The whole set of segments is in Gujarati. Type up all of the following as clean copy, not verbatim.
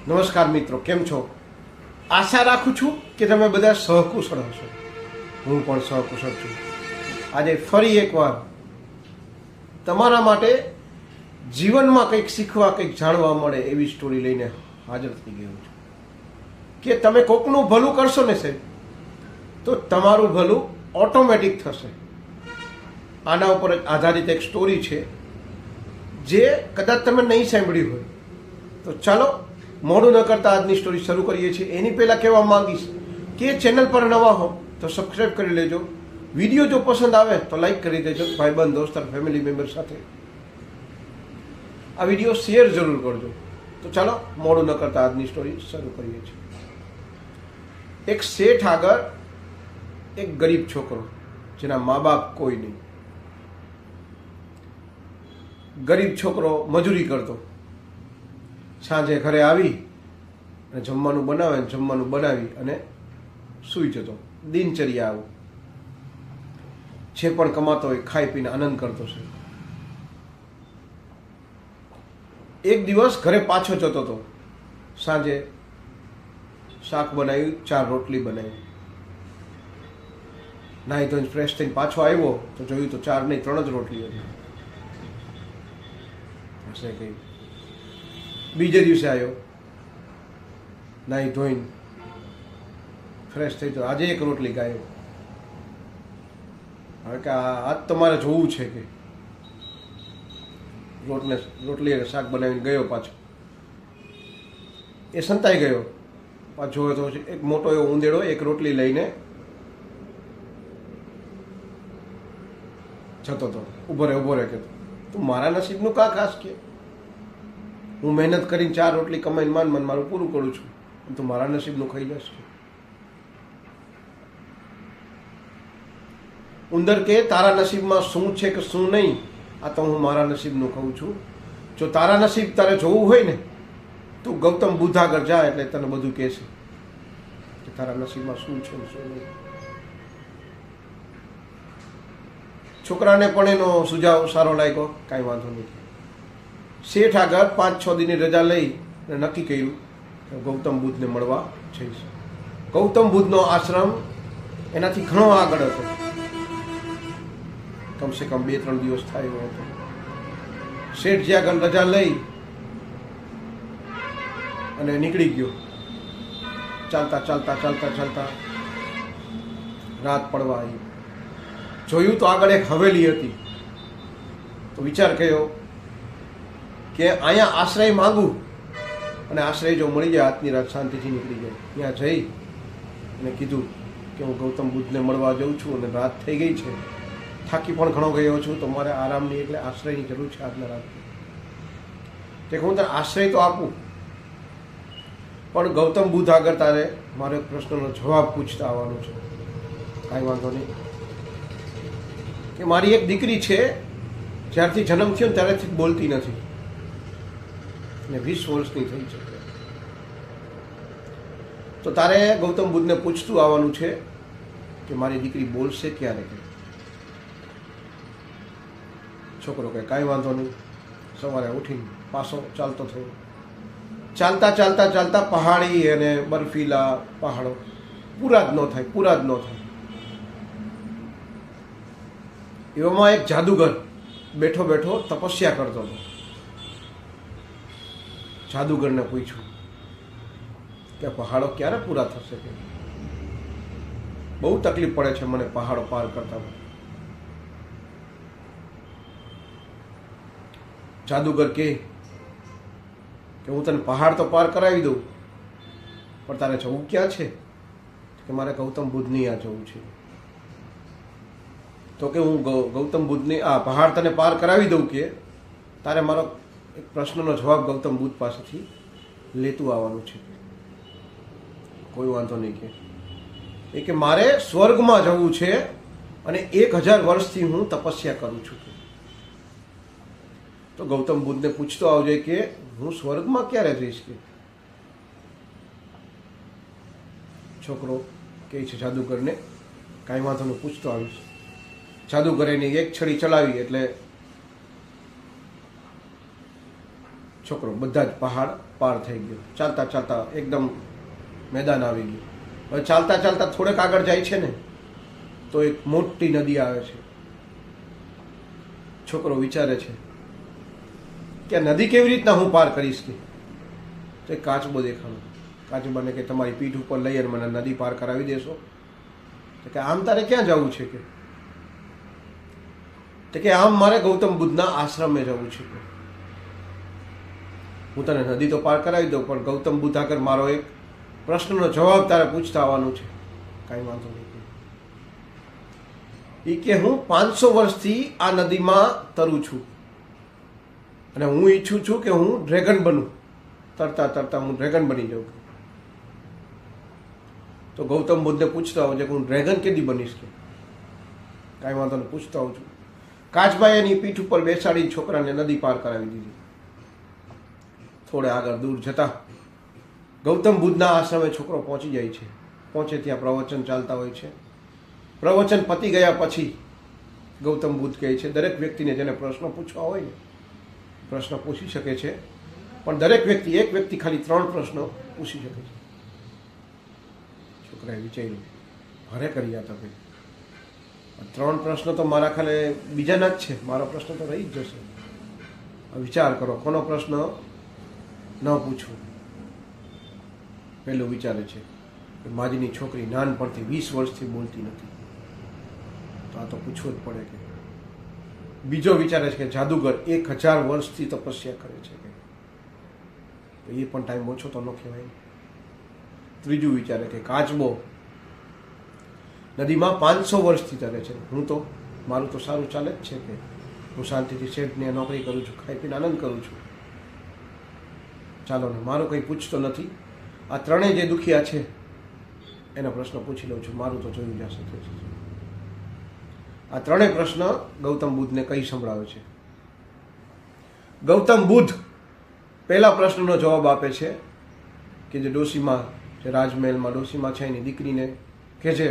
નમસ્કાર મિત્રો, કેમ છો? આશા રાખું છું કે તમે બધા સહકુશળ હશો. હું પણ સહકુશળ છું. આજે ફરી એકવાર તમારા માટે જીવનમાં કંઈક શીખવા, કંઈક જાણવા મળે એવી સ્ટોરી લઈને હાજર થઈ ગયો છું. કે તમે કોકનું ભલું કરશો ને સાહેબ, તો તમારું ભલું ઓટોમેટિક થશે. આના ઉપર આધારિત એક સ્ટોરી છે જે કદાચ તમે નહીં સાંભળ્યું હોય. તો ચાલો મોડું ન કરતા આજની સ્ટોરી શરૂ કરીએ છીએ. એની પહેલાં કહેવા માંગીશ કે ચેનલ પર નવા હો તો સબસ્ક્રાઈબ કરી લેજો. વિડીયો જો પસંદ આવે તો લાઈક કરી દેજો. ભાઈબંધ, દોસ્ત, ફેમિલી મેમ્બર સાથે આ વિડીયો શેર જરૂર કરજો. તો ચાલો મોડું ન કરતા આજની સ્ટોરી શરૂ કરીએ છીએ. એક શેઠ આગળ એક ગરીબ છોકરો, જેના મા બાપ કોઈ નહીં. ગરીબ છોકરો મજૂરી કરતો, સાંજે ઘરે આવી અને જમવાનું બનાવી અને સૂઈ જતો. દિનચર્યા આવું, જે પણ કમાતો હોય ખાઈ પીને આનંદ કરતો છે. એક દિવસ ઘરે પાછો જતો હતો. સાંજે શાક બનાવ્યું, 4 રોટલી બનાવી. નાહી ધોઈને ફ્રેશ થઈને પાછો આવ્યો તો જોયું તો 4 નહીં 3 જ રોટલી હતી. હશે કઈ. બીજે દિવસે આવ્યો, નાહી ધોઈને ફ્રેશ થઈ તો આજે 1 રોટલી ખાયો. હવે કે આજ તમારે જોવું છે કે રોટલી અને શાક બનાવીને ગયો પાછો. એ સંતાઈ ગયો. પાછો તો એક મોટો એવો ઉંદેડો 1 રોટલી લઈને જતો હતો. ઉભો રહે કે તું મારા નસીબનું કા ખાસ કે હું મહેનત કરીને 4 રોટલી કમાઈને માન મારું પૂરું કરું છું, તું મારા નસીબનું ખાઈ જશ. ઉંદર કે તારા નસીબમાં શું છે કે શું નહીં, આ તો હું મારા નસીબનું ખાઉં છું. જો તારા નસીબ તારે જોવું હોય ને, તું ગૌતમ બુદ્ધ આગળ જા, એટલે તને બધું કહેશે કે તારા નસીબમાં શું છે ને શું નહીં. છોકરાને પણ એનો સુઝાવ સારો લાગ્યો. કાંઈ વાંધો નહીં. શેઠ આગળ 5-6 દિનની રજા લઈ નક્કી કર્યું કે ગૌતમ બુદ્ધને મળવા જઈશ. ગૌતમ બુદ્ધનો આશ્રમ એનાથી ઘણો આગળ હતો. કમસે કમ 2-3 દિવસ થાય એવો હતો. શેઠ જે આગળ રજા લઈ અને નીકળી ગયો. ચાલતા રાત પડવા આવી. જોયું તો આગળ એક હવેલી હતી. તો વિચાર કર્યો કે અહીંયા આશ્રય માંગુ, અને આશ્રય જો મળી જાય આજની રાત શાંતિથી નીકળી જાય. ત્યાં જઈ અને કીધું કે હું ગૌતમ બુદ્ધને મળવા જાઉં છું અને રાત થઈ ગઈ છે, થાકી પણ ઘણો ગયો છું, તો મારે આરામની એટલે આશ્રયની જરૂર છે આજના રાત. કે હું તને આશ્રય તો આપું, પણ ગૌતમ બુદ્ધ આગળ તારે મારો એક પ્રશ્નનો જવાબ પૂછતા આવવાનું છે. કાંઈ વાંધો નહીં. કે મારી એક દીકરી છે, જ્યારથી જન્મ થયો ને ત્યારેથી બોલતી નથી ને 20 વર્ષની થઈ છે. તો તારે ગૌતમ બુદ્ધને પૂછતું આવવાનું છે કે મારી દીકરી બોલશે ક્યારે. છોકરો કહે કાંઈ વાંધો નહીં. સવારે ઉઠીને પાછો ચાલતો થયો. ચાલતા પહાડી અને બર્ફીલા પહાડો પૂરા જ ન થાય. એવામાં એક જાદુગર બેઠો તપસ્યા કરતો હતો. જાદુગરને પૂછ્યું કે પહાડો ક્યારે પૂરા થશે? કે બહુ તકલીફ પડે છે મને પહાડો પાર કરતા. જાદુગર કે હું તને પહાડ તો પાર કરાવી દઉં, પણ તારે જવું ક્યાં છે? કે મારે ગૌતમ બુદ્ધની આ જવું છે. તો કે હું ગૌતમ બુદ્ધની આ પહાડ તને પાર કરાવી દઉં, કે તારે મારો એક પ્રશ્નનો જવાબ ગૌતમ બુદ્ધ પાસેથી લેતું આવવાનું છે. કોઈ વાંધો નહીં. કે કે મારે સ્વર્ગમાં જવું છે અને 1000 વર્ષથી હું તપસ્યા કરું છું. તો ગૌતમ બુદ્ધને પૂછતો આવજે કે હું સ્વર્ગમાં ક્યારે જઈશ. કે છોકરો કહે છે જાદુગરને કાંઈ વાંધો નહીં, પૂછતો આવીશ. જાદુગરે એની એક છડી ચલાવી એટલે છોકરો બધા જ પહાડ પાર થઈ ગયો. ચાલતા ચાલતા એકદમ મેદાન આવી ગયું. હવે ચાલતા ચાલતા થોડેક આગળ જાય છે ને તો એક મોટી નદી આવે છે. છોકરો વિચારે છે કે આ નદી કેવી રીતના હું પાર કરીશ કે તો એક કાચબો દેખાણો. કાચબાને કે તમારી પીઠ ઉપર લઈ અને મને નદી પાર કરાવી દેશો? તો કે આમ તારે ક્યાં જવું છે કે? તો કે આમ મારે ગૌતમ બુદ્ધના આશ્રમે જવું છે. હું તને નદી તો પાર કરાવી દઉં, પણ ગૌતમ બુદ્ધ આગળ મારો એક પ્રશ્નનો જવાબ તારે પૂછતા આવવાનું છે. કાંઈ વાંધો નહીં. એ કે હું 500 વર્ષથી આ નદીમાં તરું છું અને હું ઈચ્છું છું કે હું ડ્રેગન બનું. તરતા તરતા હું ડ્રેગન બની જાઉં. તો ગૌતમ બુદ્ધને પૂછતા આવજે કે હું ડ્રેગન કેદી બનીશ કે? કાંઈ વાંધો નહીં, પૂછતા આવું છું. કાચબાએ એની પીઠ ઉપર બેસાડી છોકરાને નદી પાર કરાવી દીધી. થોડે આગળ દૂર જતા ગૌતમ બુદ્ધના આશ્રમે છોકરો પહોંચી જાય છે. પહોંચે ત્યાં પ્રવચન ચાલતા હોય છે. પ્રવચન પતી ગયા પછી ગૌતમ બુદ્ધ કહે છે દરેક વ્યક્તિને જેને પ્રશ્ન પૂછવા હોય ને પ્રશ્ન પૂછી શકે છે, પણ દરેક વ્યક્તિ એક વ્યક્તિ ખાલી 3 પ્રશ્નો પૂછી શકે છે. છોકરાએ વિચાર્યું, ભારે કર્યા તમે. 3 પ્રશ્નો તો મારા ખાલે બીજાના જ છે, મારો પ્રશ્ન તો રહી જ જશે. વિચાર કરો, કોનો પ્રશ્ન ન પૂછવું? પહેલું વિચારે છે કે માજીની છોકરી નાનપણથી 20 વર્ષથી બોલતી નથી, તો આ તો પૂછવું જ પડે કે. બીજો વિચારે છે કે જાદુગર 1000 વર્ષથી તપસ્યા કરે છે કે, તો એ પણ ટાઈમ ઓછો તો ન કહેવાય. ત્રીજું વિચારે કે કાચબો નદીમાં 500 વર્ષથી તરે છે, હું તો મારું તો સારું ચાલે જ છે કે હું શાંતિથી શેઠની નોકરી કરું છું, ખાઈ પીને આનંદ કરું છું. ચાલો ને, મારું કંઈ પૂછતો નથી. આ ત્રણેય જે દુખિયા છે એના પ્રશ્ન પૂછી લઉં છું, મારું તો જોયું જશે. આ ત્રણેય પ્રશ્ન ગૌતમ બુદ્ધને કઈ સંભળાવે છે. ગૌતમ બુદ્ધ પહેલા પ્રશ્નનો જવાબ આપે છે કે જે ડોશીમાં, જે રાજમહેલમાં ડોશીમાં છે એની દીકરીને કહે છે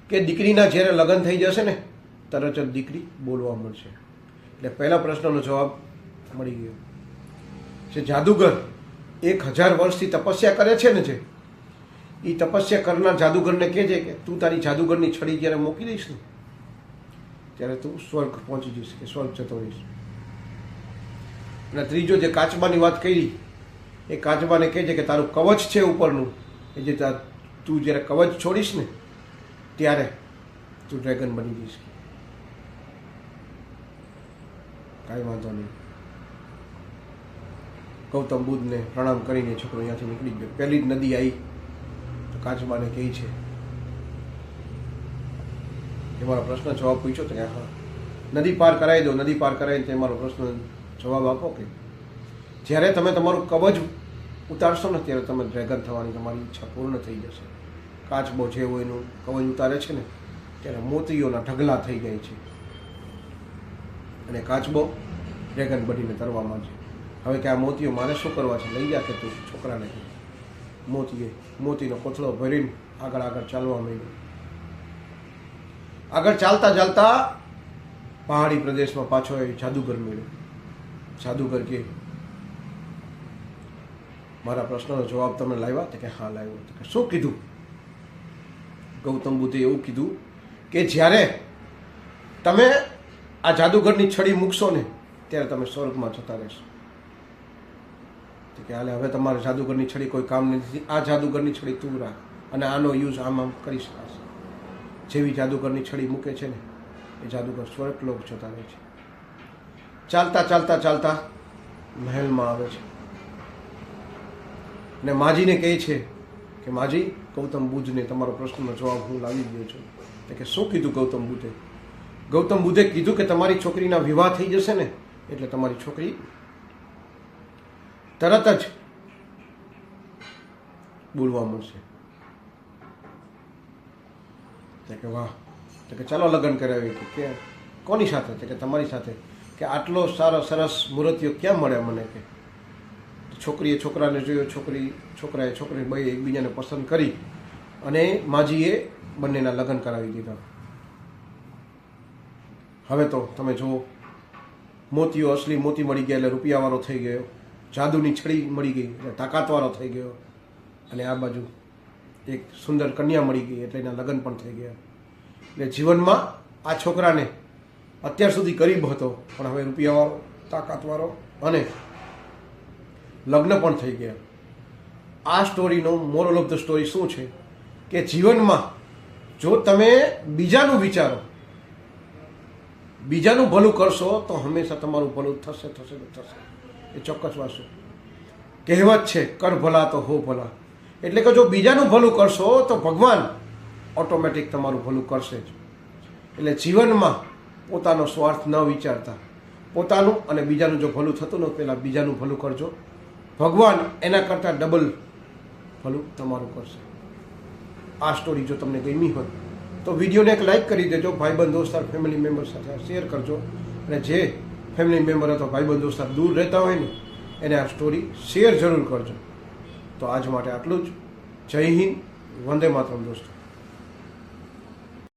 કે દીકરીના જ્યારે લગ્ન થઈ જશે ને તરત જ દીકરી બોલવા મળશે. એટલે પહેલા પ્રશ્નનો જવાબ મળી ગયો. જે જાદુગર 1000 વર્ષથી તપસ્યા કરે છે ને, જે એ તપસ્યા કરનાર જાદુગરને કહેજે કે તું તારી જાદુગરની છડી જ્યારે મૂકી દઈશ ને ત્યારે તું સ્વર્ગ પહોંચી જઈશ, કે સ્વર્ગ જતો રહીશ. અને ત્રીજો જે કાચબાની વાત કરી, એ કાચબાને કહેજે કે તારું કવચ છે ઉપરનું, એ જે તું જ્યારે કવચ છોડીશ ને ત્યારે તું ડ્રેગન બની જઈશ. કાંઈ વાંધો નહીં. ગૌતમ બુદ્ધને પ્રણામ કરીને છોકરો અહીંયાથી નીકળી ગયો. પહેલી જ નદી આવી તો કાચબાને કહે છે કે મારો પ્રશ્ન જવાબ પૂછ્યો તો કે હા, નદી પાર કરાવી દો. નદી પાર કરાવીને તે મારો પ્રશ્ન જવાબ આપો કે જ્યારે તમે તમારું કવચ ઉતારશો ને ત્યારે તમે ડ્રેગન થવાની તમારી ઈચ્છા પૂર્ણ થઈ જશે. કાચબો જેવો એનું કવચ ઉતારે છે ને ત્યારે મોતીઓના ઢગલા થઈ જાય છે અને કાચબો ડ્રેગન બનીને તરવા માંડે. હવે કે આ મોતીઓ મારે શું કરવા છે? લઈ જા કે તું છોકરાને. મોતીનો કોથળો ભરીને આગળ ચાલવા માંડ્યો. આગળ ચાલતા ચાલતા પહાડી પ્રદેશમાં પાછો એ જાદુગર મળ્યો. જાદુગર કે મારા પ્રશ્નનો જવાબ તમે લાવ્યા? તો કે હા લાવ્યો. તો કે શું કીધું? ગૌતમ બુદ્ધે એવું કીધું કે જ્યારે તમે આ જાદુગરની છડી મૂકશો ને ત્યારે તમે સ્વર્ગમાં જતા રહેશો. તો કે હાલે, હવે તમારે જાદુગરની છડી કોઈ કામ નથી. આ જાદુગરની છડી તું રાખ અને આનો યુઝ આમ કરી શકાશે. જેવી જાદુગરની છડી મૂકે છે ને એ જાદુગર સ્વર્ગલોક જતા રહે છે. ચાલતા ચાલતા ચાલતા મહેલમાં આવે છે ને માજીને કહે છે કે માજી, ગૌતમ બુદ્ધને તમારો પ્રશ્નનો જવાબ હું લાવી ગયો છું. તો કે શું કીધું ગૌતમ બુદ્ધે? ગૌતમ બુદ્ધે કીધું કે તમારી છોકરીના વિવાહ થઈ જશે ને એટલે તમારી છોકરી તરત જ બોલવા મળશે. તો કે વાહ. તો કે ચાલો લગ્ન કરાવીએ. કે કોની સાથે? તો કે તમારી સાથે. કે આટલો સારો સરસ મૂર્તિઓ ક્યાં મળે મને? કે છોકરીએ છોકરાને જોયો, છોકરાએ છોકરીને બે એકબીજાને પસંદ કરી અને માજીએ બંનેના લગ્ન કરાવી દીધા. હવે તો તમે જુઓ મોતીઓ અસલી મોતી મળી ગયા એટલે રૂપિયાવાળો થઈ ગયો, જાદુની છડી મળી ગઈ એટલે તાકાતવાળો થઈ ગયો, અને આ બાજુ એક સુંદર કન્યા મળી ગઈ એટલે એના લગ્ન પણ થઈ ગયા. એટલે જીવનમાં આ છોકરાને અત્યાર સુધી ગરીબ હતો પણ હવે રૂપિયાવાળો, તાકાતવાળો અને લગ્ન પણ થઈ ગયા. આ સ્ટોરીનો મોરલ ઓફ ધ સ્ટોરી શું છે કે જીવનમાં જો તમે બીજાનું વિચારો, બીજાનું ભલું કરશો તો હંમેશા તમારું ભલું થશે થશે થશે, એ ચોક્કસ વાંચો. કહેવત છે કર ભલા તો હો ભલા, એટલે કે જો બીજાનું ભલું કરશો તો ભગવાન ઓટોમેટિક તમારું ભલું કરશે જ. એટલે જીવનમાં પોતાનો સ્વાર્થ ન વિચારતા પોતાનું અને બીજાનું જો ભલું થતું ન પહેલાં બીજાનું ભલું કરજો, ભગવાન એના કરતાં ડબલ ભલું તમારું કરશે. આ સ્ટોરી જો તમને ગમી હોય તો વિડીયોને એક લાઇક કરી દેજો, ભાઈબંધ દોસ્તાર ફેમિલી મેમ્બર સાથે શેર કરજો, અને જે ફેમિલી મેમ્બર અથવા ભાઈબંધ દોસ્તાર દૂર રહેતા હોય ને એને આ સ્ટોરી શેર જરૂર કરજો. તો આજ માટે આટલું જ. જય હિન્દ, વંદે માતરમ દોસ્તો.